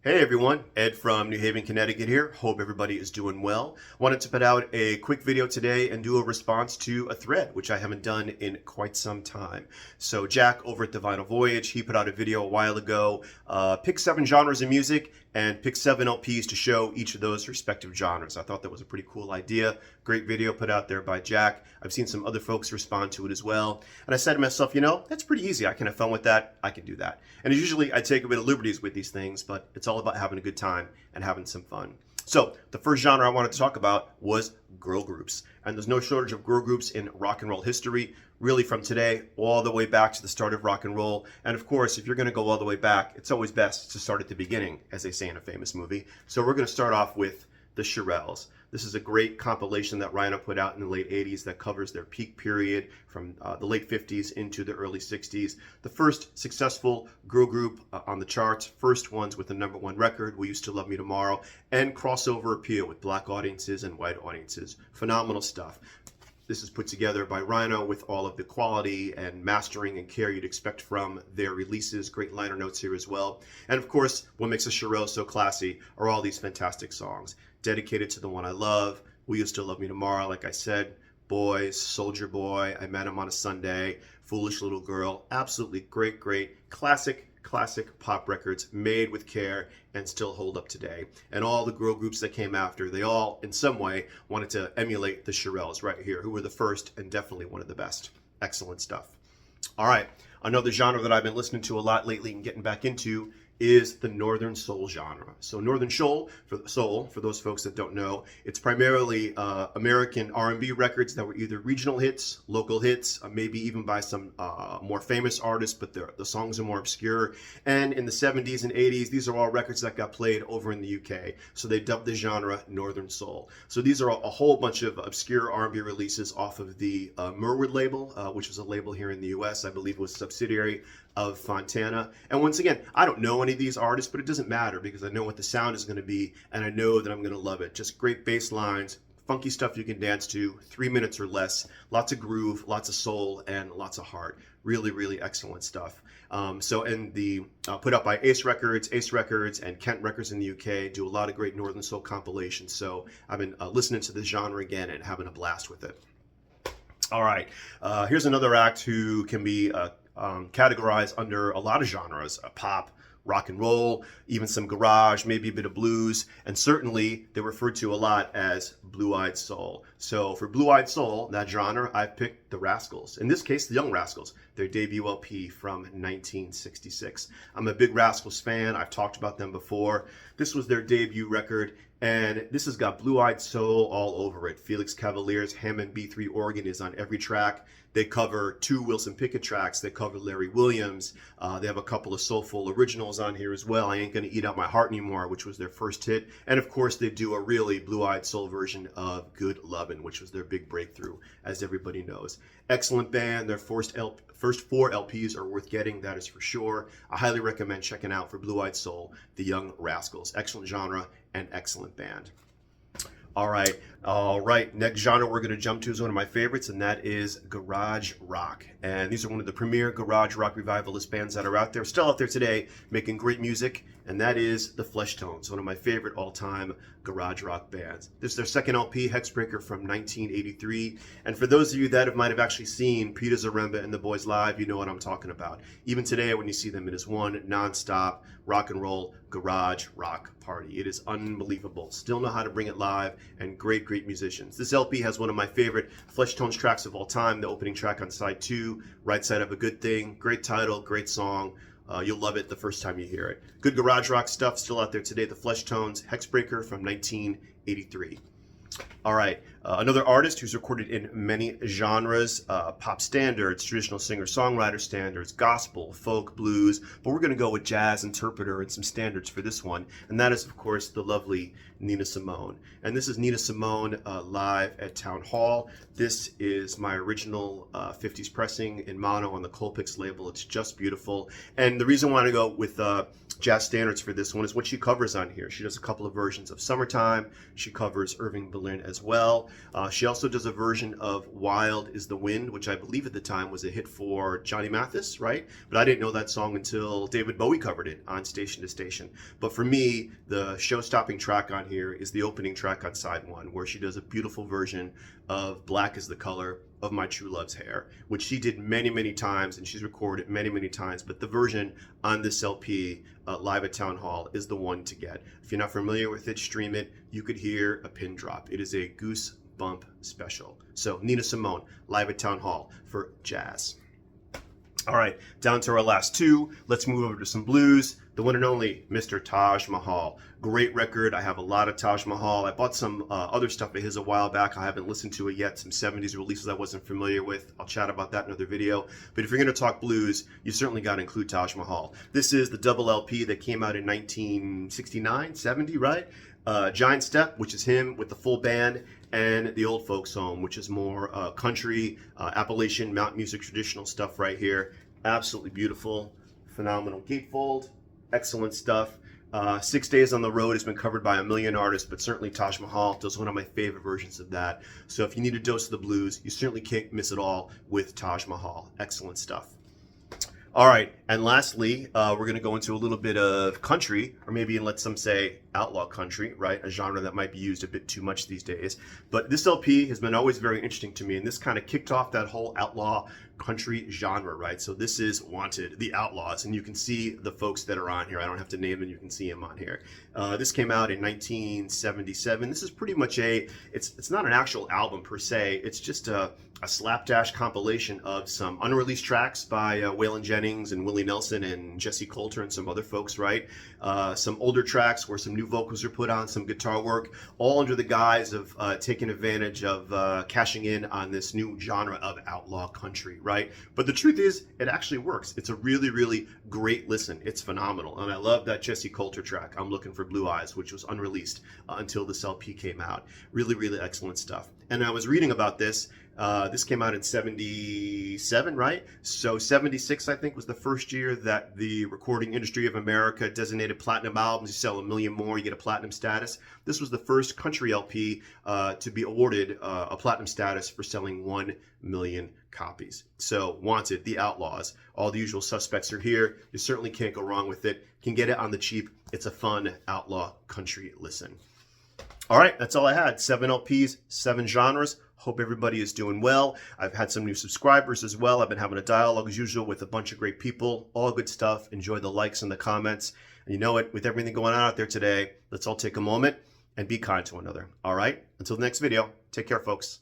Hey everyone, Ed from New Haven, Connecticut here. Hope everybody is doing well. Wanted to put out a quick video today and do a response to a thread, which I haven't done in quite some time. So Jack over at The Vinyl Voyage, he put out a video a while ago, pick 7 genres of music and pick 7 LPs to show each of those respective genres. I thought that was a pretty cool idea. Great video put out there by Jack. I've seen some other folks respond to it as well. And I said to myself, that's pretty easy. I can have fun with that. I can do that. And usually I take a bit of liberties with these things, but it's all about having a good time and having some fun. So the first genre I wanted to talk about was girl groups. And there's no shortage of girl groups in rock and roll history, really from today all the way back to the start of rock and roll. And of course, if you're going to go all the way back, it's always best to start at the beginning, as they say in a famous movie. So we're going to start off with the Shirelles. This is a great compilation that Rhino put out in the late 80s that covers their peak period from the late 50s into the early 60s. The first successful girl group on the charts, first ones with the #1 record, We Used to Love Me Tomorrow, and crossover appeal with black audiences and white audiences. Phenomenal stuff. This is put together by Rhino with all of the quality and mastering and care you'd expect from their releases. Great liner notes here as well. And of course, what makes a Shirelles so classy are all these fantastic songs. Dedicated to the One I Love, We Used to Love Me Tomorrow, like I said, Boys, Soldier Boy, I Met Him on a Sunday, Foolish Little Girl. Absolutely great, classic pop records made with care and still hold up today. And all the girl groups that came after, they all in some way wanted to emulate the Shirelles right here, who were the first and definitely one of the best. Excellent stuff. All right, another genre that I've been listening to a lot lately and getting back into is the Northern Soul genre. So Northern Soul, for those folks that don't know, it's primarily American R&B records that were either regional hits, local hits, maybe even by some more famous artists, but the songs are more obscure. And in the 70s and 80s, these are all records that got played over in the UK. So they dubbed the genre Northern Soul. So these are a whole bunch of obscure R&B releases off of the Merwood label, which was a label here in the US, I believe was a subsidiary of Fontana. And once again, I don't know any of these artists, but it doesn't matter because I know what the sound is going to be and I know that I'm going to love it. Just great bass lines, funky stuff you can dance to, 3 minutes or less, lots of groove, lots of soul, and lots of heart. Really excellent stuff. And the put out by Ace Records, and Kent Records in the UK do a lot of great Northern Soul compilations. So I've been listening to this genre again and having a blast with it. All right, here's another act who can be categorized under a lot of genres, pop, rock and roll, even some garage, maybe a bit of blues, and certainly they're referred to a lot as blue-eyed soul. So for blue-eyed soul, that genre, I've picked the Rascals. In this case, the Young Rascals, their debut LP from 1966. I'm a big Rascals fan. I've talked about them before. This was their debut record, and this has got blue-eyed soul all over it. Felix Cavalier's Hammond B3 organ is on every track. They cover 2 Wilson Pickett tracks. They cover Larry Williams. They have a couple of soulful originals on here as well. I Ain't Gonna Eat Out My Heart Anymore, which was their first hit. And of course, they do a really blue-eyed soul version of Good Lovin', which was their big breakthrough, as everybody knows. Excellent band. Their first 4 LPs are worth getting, that is for sure. I highly recommend checking out for blue-eyed soul, the Young Rascals. Excellent genre and excellent band. All right. Next genre we're going to jump to is one of my favorites, and that is garage rock. And these are one of the premier garage rock revivalist bands that are out there, still out there today, making great music, and that is the Fleshtones, one of my favorite all-time garage rock bands. This is their second LP, Hexbreaker, from 1983. And for those of you that might have actually seen Peter Zaremba and the Boys live, you know what I'm talking about. Even today, when you see them, it is one non-stop rock and roll garage rock party. It is unbelievable. Still know how to bring it live, and great musicians. This LP has one of my favorite Fleshtones tracks of all time, the opening track on side 2, Right Side of a Good Thing. Great title, great song. You'll love it the first time you hear it. Good garage rock stuff still out there today. The Fleshtones, Hexbreaker from 1983. All right, another artist who's recorded in many genres, pop standards, traditional singer-songwriter standards, gospel, folk, blues, but we're going to go with jazz interpreter and some standards for this one, and that is, of course, the lovely Nina Simone. And this is Nina Simone live at Town Hall. This is my original 50s pressing in mono on the Colpix label. It's just beautiful. And the reason why I go with jazz standards for this one is what she covers on here. She does a couple of versions of Summertime. She covers Irving Berlin as well. She also does a version of Wild is the Wind, which I believe at the time was a hit for Johnny Mathis, right? But I didn't know that song until David Bowie covered it on Station to Station. But for me, the show-stopping track on here is the opening track on side 1, where she does a beautiful version of Black is the Color of My True Love's Hair, which she did many, many times, and she's recorded many, many times. But the version on this LP, live at Town Hall, is the one to get. If you're not familiar with it, stream it. You could hear a pin drop. It is a goosebump special. So Nina Simone, live at Town Hall for jazz. All right, down to our last two. Let's move over to some blues. The one and only Mr. Taj Mahal. Great record. I have a lot of Taj Mahal. I bought some other stuff of his a while back. I haven't listened to it yet. Some 70s releases I wasn't familiar with. I'll chat about that in another video. But if you're going to talk blues, you certainly got to include Taj Mahal. This is the double LP that came out in 1969, 70, right? Giant Step, which is him with the full band, and The Old Folks Home, which is more country, Appalachian, mountain music, traditional stuff right here. Absolutely beautiful, phenomenal gatefold, excellent stuff. 6 Days on the Road has been covered by a million artists, but certainly Taj Mahal does one of my favorite versions of that. So if you need a dose of the blues, you certainly can't miss it all with Taj Mahal. Excellent stuff. All right, and lastly, we're going to go into a little bit of country, or maybe let some say outlaw country, right? A genre that might be used a bit too much these days. But this LP has been always very interesting to me, and this kind of kicked off that whole outlaw country genre, right? So this is Wanted, The Outlaws, and you can see the folks that are on here. I don't have to name them, you can see them on here. This came out in 1977. This is pretty much it's not an actual album per se, it's just a slapdash compilation of some unreleased tracks by Waylon Jennings and Willie Nelson and Jesse Coulter and some other folks, right? Some older tracks where some new vocals are put on, some guitar work, all under the guise of taking advantage of cashing in on this new genre of outlaw country, right? But the truth is, it actually works. It's a really, really great listen. It's phenomenal. And I love that Jesse Coulter track, I'm Looking for Blue Eyes, which was unreleased until this LP came out. Really, really excellent stuff. And I was reading about this. This came out in 77, right? So 76, I think, was the first year that the Recording Industry of America designated platinum albums. You sell 1 million more, you get a platinum status. This was the first country LP to be awarded a platinum status for selling 1 million copies. So Wanted, The Outlaws, all the usual suspects are here. You certainly can't go wrong with it. You can get it on the cheap. It's a fun outlaw country listen. All right, that's all I had. 7 LPs, 7 genres. Hope everybody is doing well. I've had some new subscribers as well. I've been having a dialogue as usual with a bunch of great people. All good stuff. Enjoy the likes and the comments. And you know what? With everything going on out there today, let's all take a moment and be kind to one another. All right? Until the next video, take care, folks.